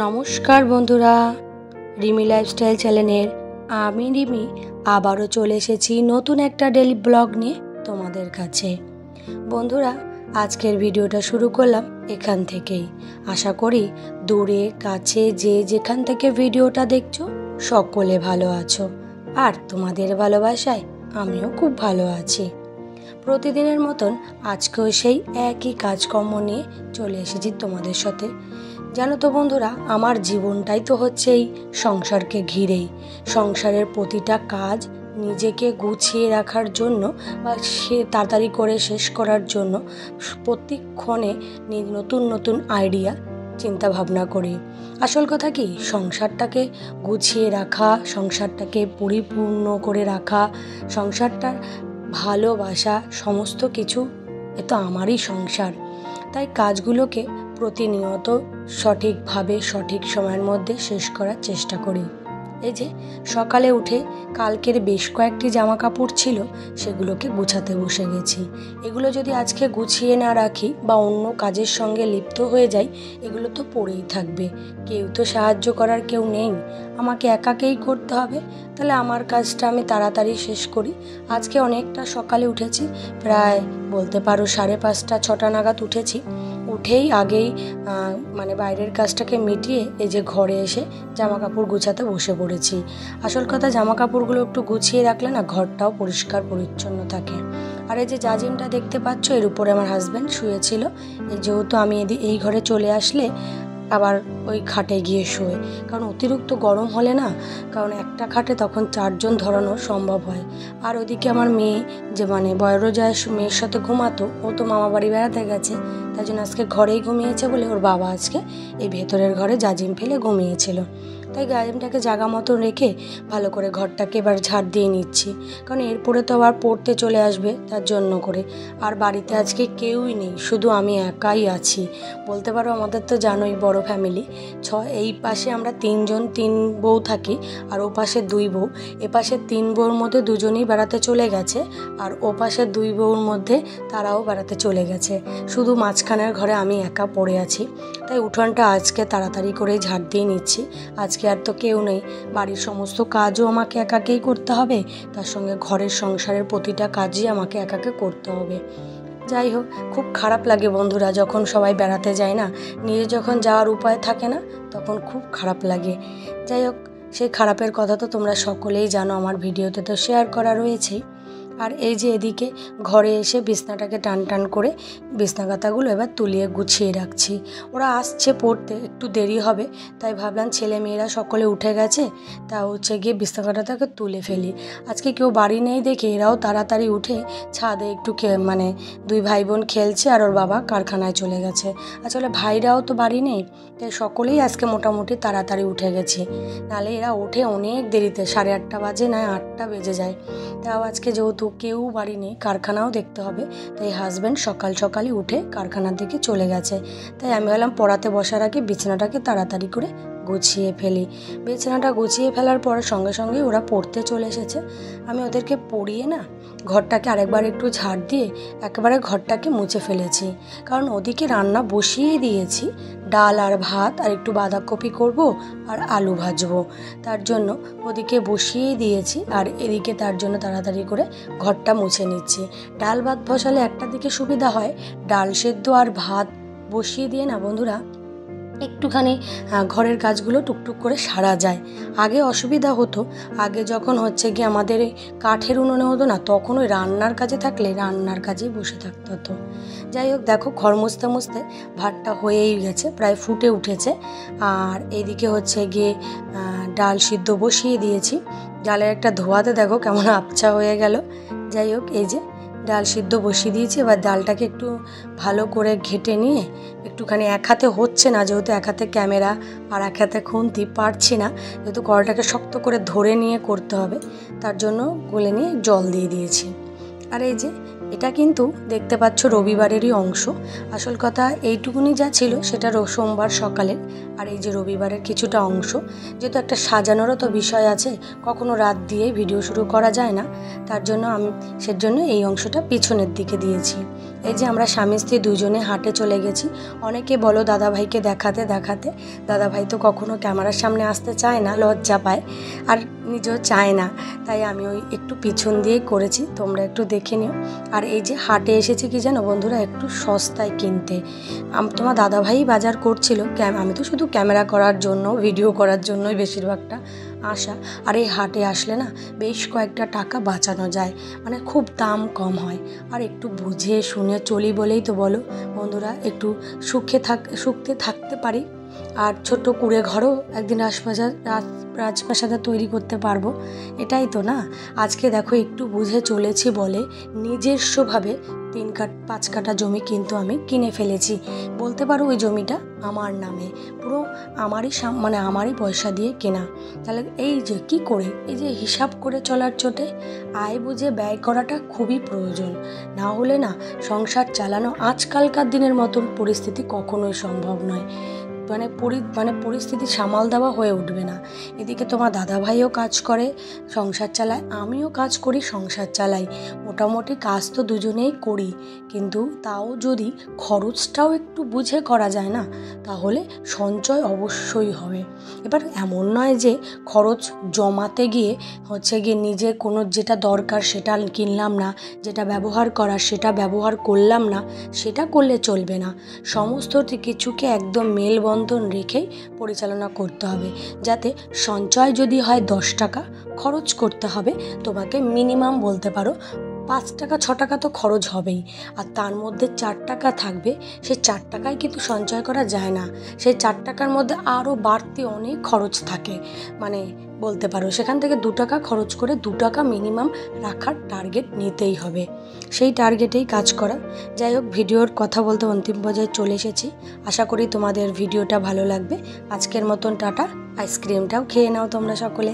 নমস্কার বন্ধুরা, রিমি লাইফস্টাইল চ্যানেলের আমি রিমি আবারও চলে এসেছি নতুন একটা ডেইলি ব্লগ নিয়ে তোমাদের কাছে। বন্ধুরা, আজকের ভিডিওটা শুরু করলাম এখান থেকেই। আশা করি দূরে কাছে যে যেখান থেকে ভিডিওটা দেখছো সকলে ভালো আছো, আর তোমাদের ভালোবাসায় আমিও খুব ভালো আছি। প্রতিদিনের মতন আজকেও সেই একই কাজকর্ম নিয়ে চলে এসেছি তোমাদের সাথে। জানো তো বন্ধুরা, আমার জীবনটাই তো হচ্ছে এই সংসারকে ঘিরেই। সংসারের প্রতিটা কাজ নিজেকে গুছিয়ে রাখার জন্য বা সে তাড়াতাড়ি করে শেষ করার জন্য প্রত্যেকক্ষণে নতুন নতুন আইডিয়া চিন্তা ভাবনা করি। আসল কথা কি, সংসারটাকে গুছিয়ে রাখা, সংসারটাকে পরিপূর্ণ করে রাখা, সংসারটার ভালোবাসা সমস্ত কিছু এ তো আমারই সংসার। তাই কাজগুলোকে প্রতিনিয়ত সঠিকভাবে সঠিক সময়ের মধ্যে শেষ করার চেষ্টা করি। এই যে সকালে উঠে কালকের বেশ কয়েকটি জামা কাপড় ছিল, সেগুলোকে গুছাতে বসে গেছি। এগুলো যদি আজকে গুছিয়ে না রাখি বা অন্য কাজের সঙ্গে লিপ্ত হয়ে যাই, এগুলো তো পড়েই থাকবে। কেউ তো সাহায্য করার কেউ নেই, আমাকে একাকেই করতে হবে। তাহলে আমার কাজটা আমি তাড়াতাড়ি শেষ করি। আজকে অনেকটা সকালে উঠেছি, প্রায় বলতে পারো 5:30 6টা নাগাদ উঠেছি। উঠেই আগেই বাইরের কাজটাকে মিটিয়ে এই যে ঘরে এসে জামা কাপড় গুছাতে বসে পড়েছি। আসল কথা, জামা কাপড়গুলো একটু গুছিয়ে রাখলে না ঘরটাও পরিষ্কার পরিচ্ছন্ন থাকে। আর এই যে জাজিমটা দেখতে পাচ্ছ, এর উপরে আমার হাজব্যান্ড শুয়েছিল। যেহেতু আমি এই ঘরে চলে আসলে আবার ওই খাটে গিয়ে শোয়, কারণ অতিরিক্ত গরম হলে না, কারণ একটা খাটে তখন 4 জন ধরানো সম্ভব হয়। আর ওদিকে আমার মেয়ে যে বয়োরজায় মেয়ের সাথে ঘুমাতো, ও তো মামা বাড়ি বেড়াতে গেছে, তাই জন্য আজকে ঘরেই ঘুমিয়েছে বলে ওর বাবা আজকে এই ভেতরের ঘরে জাজিম ফেলে ঘুমিয়েছিল। তাই জাজিমটাকে জায়গা মতো রেখে ভালো করে ঘরটাকে এবার ঝাড় দিয়ে নিচ্ছি, কারণ এরপরে তো আবার পড়তে চলে আসবে, তার জন্য করে। আর বাড়িতে আজকে কেউই নেই, শুধু আমি একাই আছি। বলতে পারো আমাদের তো জানোই বড় ফ্যামিলি, এই পাশে আমরা 3 জন 3 বউ থাকি, আর ও পাশে 2 বউ। এ পাশে 3 বউর মধ্যে 2 জনই বেড়াতে চলে গেছে, আর ও পাশে 2 বউর মধ্যে তারাও বেড়াতে চলে গেছে। শুধু মাঝখানের ঘরে আমি একা পড়ে আছি। তাই উঠোনটা আজকে তাড়াতাড়ি করে ঝাড় দিয়ে নিচ্ছি। আজকে আর তো কেউ নেই, বাড়ির সমস্ত কাজও আমাকে একাকেই করতে হবে, তার সঙ্গে ঘরের সংসারের প্রতিটা কাজই আমাকে একাকে করতে হবে। যাই হোক, খুব খারাপ লাগে বন্ধুরা যখন সবাই বেড়াতে যায় না, নিজে যখন যাওয়ার উপায় থাকে না, তখন খুব খারাপ লাগে। যাই হোক, সেই খারাপের কথা তো তোমরা সকলেই জানো, আমার ভিডিওতে তো শেয়ার করা রয়েছেই। আর এই যে এদিকে ঘরে এসে বিছনাটাকে টান টান করে বিছনা কাঁথাগুলো এবার তুলিয়ে গুছিয়ে রাখছি। ওরা আসছে পড়তে, একটু দেরি হবে, তাই ভাবলাম ছেলে মেয়েরা সকলে উঠে গেছে, তা গিয়ে বিছনা কাঁথাটাকে তুলে ফেলি। আজকে কেউ বাড়ি নেই দেখে এরাও তাড়াতাড়ি উঠে ছাদে একটু 2 ভাই বোন খেলছে, আর ওর বাবা কারখানায় চলে গেছে। আসলে ভাইরাও তো বাড়ি নেই, তাই সকলেই আজকে মোটামুটি তাড়াতাড়ি উঠে গেছি। নাহলে এরা ওঠে অনেক দেরিতে, 8:30 বাজে, না 8টা বেজে যায়। তাও আজকে যেহেতু কেউ বাড়ি নেই, কারখানাও দেখতে হবে, তাই হাজব্যান্ড সকাল সকালই উঠে কারখানার দিকে চলে গেছে। তাই আমি ভাবলাম পড়াতে বসার আগে বিছানাটাকে তাড়াতাড়ি করে গুছিয়ে ফেলি। বিছানাটা গুছিয়ে ফেলার পর সঙ্গে সঙ্গে ওরা পড়তে চলে এসেছে। আমি ওদেরকে পড়িয়ে না ঘরটাকে আরেকবার একটু ঝাড় দিয়ে একেবারে ঘরটাকে মুছে ফেলেছি, কারণ ওদিকে রান্না বসিয়ে দিয়েছি। ডাল আর ভাত আর একটু বাঁধাকপি করব আর আলু ভাজবো, তার জন্য ওদিকে বসিয়ে দিয়েছি। আর এদিকে তার জন্য তাড়াতাড়ি করে ঘরটা মুছে নিচ্ছি। ডাল ভাত বসালে একটা দিকে সুবিধা হয়, ডাল সেদ্ধ আর ভাত বসিয়ে দিয়ে না বন্ধুরা একটুখানি ঘরের কাজগুলো টুকটুক করে সারা যায়। আগে অসুবিধা হতো, আগে যখন গিয়ে আমাদের কাঠের উনুনে হতো না, তখন ওই রান্নার কাজে থাকলে রান্নার কাজেই বসে থাকতে হতো। যাই হোক, দেখো ঘর মুছতে মুছতে ভাতটা হয়েই গেছে, প্রায় ফুটে উঠেছে। আর এইদিকে গিয়ে ডাল সিদ্ধ বসিয়ে দিয়েছি। ডালের একটা ধোয়াতে দেখো কেমন আবছা হয়ে গেল। যাই হোক, এই যে ডাল সিদ্ধ বসিয়ে দিয়েছি। এবার ডালটাকে একটু ভালো করে ঘেটে নিয়ে একটুখানি, এক হাতে হচ্ছে না যেহেতু এক হাতে ক্যামেরা আর এক হাতে খুন্তি, পারছি না যেহেতু কড়াইটাকে শক্ত করে ধরে নিয়ে করতে হবে, তার জন্য গলে নিয়ে জল দিয়ে দিয়েছি। আর এই যে এটা কিন্তু দেখতে পাচ্ছ রবিবারেরই অংশ। আসল কথা এইটুকুনি যা ছিল সেটা সোমবার সকালে, আর এই যে রবিবারের কিছুটা অংশ। যেহেতু একটা সাজানোরও তো বিষয় আছে, কখনো রাত দিয়ে ভিডিও শুরু করা যায় না, তার জন্য আমি সেজন্য এই অংশটা পিছনের দিকে দিয়েছি। এই যে আমরা স্বামী স্ত্রী দুজনে হাটে চলে গেছি। অনেকে বলো দাদাভাইকে দেখাতে দেখাতে, দাদাভাই তো কখনো ক্যামেরার সামনে আসতে চায় না, লজ্জা পায় আর নিজেও চায় না, তাই আমি ওই একটু পিছন দিয়েই করেছি, তোমরা একটু দেখে নিও। আর এই যে হাটে এসেছি কি জানো বন্ধুরা, একটু সস্তায় কিনতে। তোমার দাদাভাই বাজার করছিল, আমি তো শুধু ক্যামেরা করার জন্য, ভিডিও করার জন্যই বেশিরভাগটা আসা। আর এই হাটে আসলে না বেশ কয়েকটা টাকা বাঁচানো যায়, মানে খুব দাম কম হয়। আর একটু বুঝে শুনে চলি বলেই তো বলো বন্ধুরা, একটু সুখে থাকতে পারি। আর ছোট্ট কুঁড়ে ঘরও একদিন রাজপ্রাসাদ তৈরি করতে পারবো, এটাই তো না। আজকে দেখো একটু বুঝে চলেছি বলে নিজস্বভাবে 5 কাঠা জমি কিন্তু আমি কিনে ফেলেছি। বলতে পারো ওই জমিটা আমার নামে, পুরো আমারই পয়সা দিয়ে কেনা। তাহলে এই যে কি করে, এই যে হিসাব করে চলার চোটে আয় বুঝে ব্যয় করাটা খুবই প্রয়োজন। না হলে না সংসার চালানো আজকালকার দিনের মতন পরিস্থিতি কখনোই সম্ভব নয়। পরিস্থিতি সামাল দেওয়া হয়ে উঠবে না। এদিকে তোমার দাদাভাইও কাজ করে, সংসার চালায়, আমিও কাজ করি, সংসার চালাই। মোটামুটি কাজ তো দুজনেই করি, কিন্তু তাও যদি খরচটাও একটু বুঝে করা যায় না, তাহলে সঞ্চয় অবশ্যই হবে। এবার এমন নয় যে খরচ জমাতে গিয়ে নিজে কোনো যেটা দরকার সেটা কিনলাম না, যেটা ব্যবহার করার সেটা ব্যবহার করলাম না, সেটা করলে চলবে না। সমস্ত কিছুকে একদম মেলবন্ধন রেখেই পরিচালনা করতে হবে, যাতে সঞ্চয় যদি হয় 10 টাকা, খরচ করতে হবে তোমাকে মিনিমাম বলতে পারো 5 টাকা 6 টাকা তো খরচ হবেই। আর তার মধ্যে 4 টাকা থাকবে, সেই 4 টাকায় কিন্তু সঞ্চয় করা যায় না। সেই 4 টাকার মধ্যে আরও বাড়তি অনেক খরচ থাকে, বলতে পারো সেখান থেকে 2 টাকা খরচ করে 2 টাকা মিনিমাম রাখার টার্গেট নিতেই হবে, সেই টার্গেটেই কাজ করা। যাই হোক, ভিডিওর কথা বলতে অন্তিম পর্যায়ে চলে এসেছি। আশা করি তোমাদের ভিডিওটা ভালো লাগবে। আজকের মতন টাটা। আইসক্রিমটাও খেয়ে নাও তোমরা সকলে।